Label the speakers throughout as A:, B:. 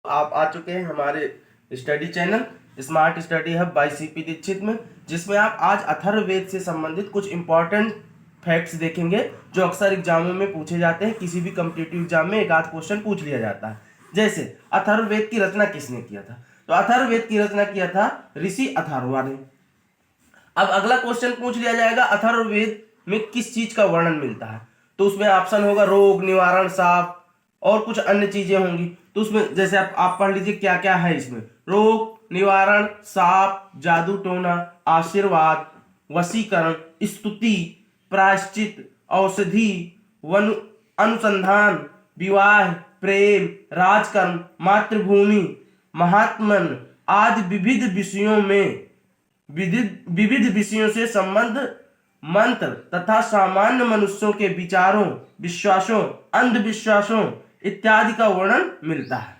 A: आप आ चुके हैं हमारे study channel smart study hub by CP Dikshit में, जिसमें आप आज अथर्ववेद से संबंधित कुछ इंपॉर्टेंट फैक्ट्स देखेंगे जो अक्सर एग्जामों में पूछे जाते हैं। किसी भी कॉम्पिटिटिव एग्जाम में एक आध क्वेश्चन पूछ लिया जाता है। जैसे अथर्ववेद की रचना किसने किया था? तो अथर्ववेद की रचना किया था ऋषि अथर्वा ने। अब अगला क्वेश्चन पूछ लिया जाएगा अथर्ववेद में किस चीज का वर्णन मिलता है? तो उसमें ऑप्शन होगा रोग निवारण, साप और कुछ अन्य चीजें होंगी। तो उसमें जैसे आप पढ़ लीजिए क्या क्या है इसमें। रोग निवारण, साप, जादू टोना, आशीर्वाद, वशीकरण, स्तुति, प्रायश्चित, औषधि, वन अनुसंधान, विवाह, प्रेम, राजकर्म, मातृभूमि, महात्मन आदि विविध विषयों से संबंध मंत्र तथा सामान्य मनुष्यों के विचारों, विश्वासों, अंधविश्वासों इत्यादि का वर्णन मिलता है।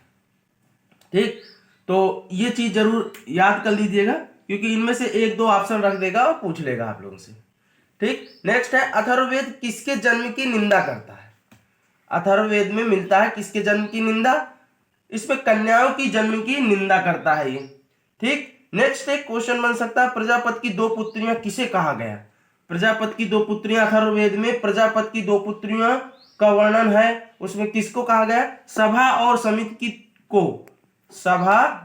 A: ठीक, तो ये चीज जरूर याद कर लीजिएगा क्योंकि इनमें से एक दो ऑप्शन रख देगा और पूछ लेगा आप लोगों से। ठीक, नेक्स्ट है अथर्ववेद किसके जन्म की निंदा करता है? अथर्ववेद में मिलता है किसके जन्म की निंदा? इसमें कन्याओं की जन्म की निंदा करता है ये। ठीक, नेक्स्ट एक क्वेश्चन बन सकता है प्रजापति की दो पुत्रियां किसे कहा गया? प्रजापति की दो पुत्रियां अथर्ववेद में प्रजापति की दो पुत्रियां का वर्णन है, उसमें किसको कहा गया? सभा और समिति को। सभा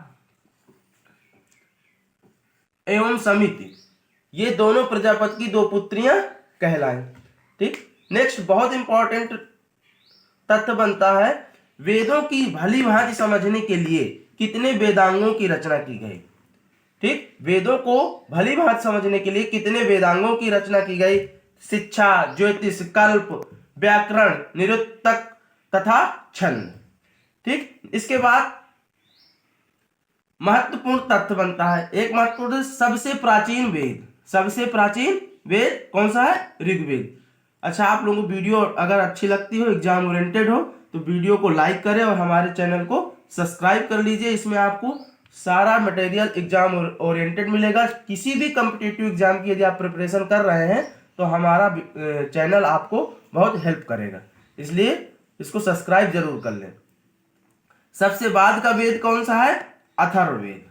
A: एवं समिति ये दोनों प्रजापति की दो पुत्रियां कहलाएं। ठीक, नेक्स्ट बहुत इंपॉर्टेंट तथ्य बनता है वेदों की भली भांति समझने के लिए कितने वेदांगों की रचना की गई? ठीक, वेदों को भली भांति समझने के लिए कितने वेदांगों की रचना की गई? शिक्षा, ज्योतिष, कल्प, व्याकरण, निरुक्तक तथा छंद। ठीक, इसके बाद महत्वपूर्ण तथ्य बनता है एक महत्वपूर्ण सबसे प्राचीन वेद कौन सा है? ऋग्वेद। अच्छा, आप लोगों को वीडियो अगर अच्छी लगती हो, एग्जाम ओरिएंटेड हो, तो वीडियो को लाइक करें और हमारे चैनल को सब्सक्राइब कर लीजिए। इसमें आपको सारा मटेरियल एग्जाम ओरिएंटेड मिलेगा। किसी भी कॉम्पिटिटिव एग्जाम की यदि आप प्रिपरेशन कर रहे हैं तो हमारा चैनल आपको बहुत हेल्प करेगा, इसलिए इसको सब्सक्राइब जरूर कर लें। सबसे बाद का वेद कौन सा है? अथर्ववेद।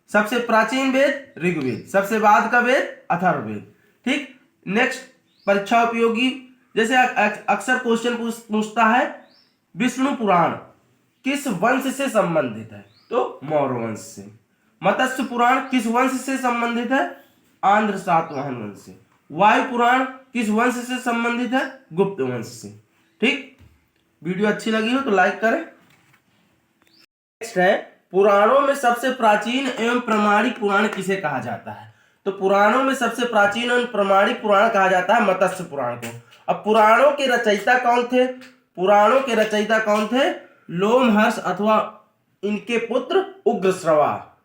A: सबसे प्राचीन वेद ऋग्वेद, सबसे बाद का वेद अथर्ववेद। ठीक, नेक्स्ट परीक्षा उपयोगी जैसे अक्सर क्वेश्चन पूछता है विष्णु पुराण किस वंश से संबंधित है? तो मौर्य वंश से। मत्स्य पुराण किस वंश से संबंधित है? आंध्र सातवाहन वंश से। वायु पुराण किस वंश से संबंधित है? गुप्त वंश से। ठीक, वीडियो अच्छी लगी हो तो लाइक करें। नेक्स्ट है पुराणों में सबसे प्राचीन एवं प्रामाणिक पुराण किसे कहा जाता है? तो पुराणों में सबसे प्राचीन एवं प्रामाणिक पुराण कहा जाता है मत्स्य पुराण को। अब पुराणों के रचयिता कौन थे? पुराणों के रचयिता कौन थे? लोमहर्ष अथवा इनके पुत्र उग्रश्रवा।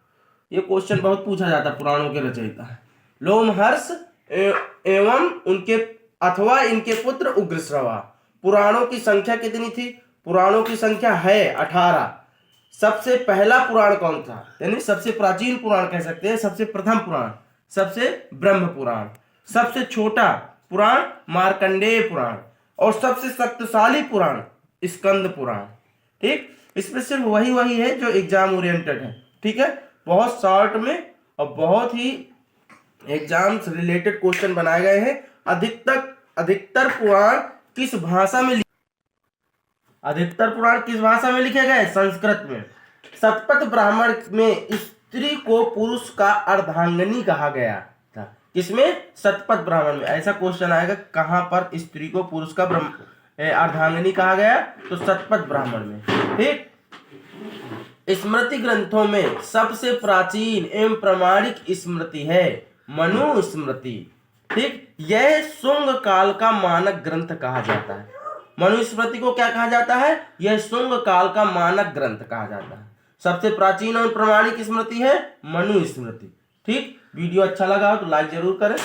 A: ये क्वेश्चन बहुत पूछा जाता है, पुराणों के रचयिता लोमहर्ष एवं उनके अथवा इनके पुत्र उग्रश्रवा। पुराणों की संख्या कितनी थी? पुराणों की संख्या है 18। सबसे पहला पुराण कौन था? यानी सबसे प्राचीन पुराण कह सकते हैं, सबसे प्रथम पुराण, सबसे ब्रह्म पुराण। सबसे छोटा पुराण मार्कंडेय पुराण और सबसे शक्तिशाली पुराण स्कंद पुराण। ठीक, इसमें सिर्फ वही है जो एग्जाम ओरिएंटेड है। ठीक है, बहुत शॉर्ट में और बहुत ही एग्जाम से रिलेटेड क्वेश्चन बनाए गए हैं। अधिकतर पुराण किस भाषा में लिखे गए? संस्कृत में। शतपथ ब्राह्मण में स्त्री को पुरुष का अर्धांगिनी कहा गया था। किसमें? शतपथ ब्राह्मण में। ऐसा क्वेश्चन आएगा कहां पर स्त्री को पुरुष का अर्धांगिनी कहा गया? तो शतपथ ब्राह्मण में। ठीक, स्मृति ग्रंथों में सबसे प्राचीन एवं प्रामाणिक स्मृति है मनुस्मृति। ठीक, यह शुंग काल का मानक ग्रंथ कहा जाता है। मनुस्मृति को क्या कहा जाता है? यह शुंग काल का मानक ग्रंथ कहा जाता है। सबसे प्राचीन और प्रामाणिक स्मृति है मनुस्मृति। ठीक, वीडियो अच्छा लगा हो तो लाइक जरूर करें।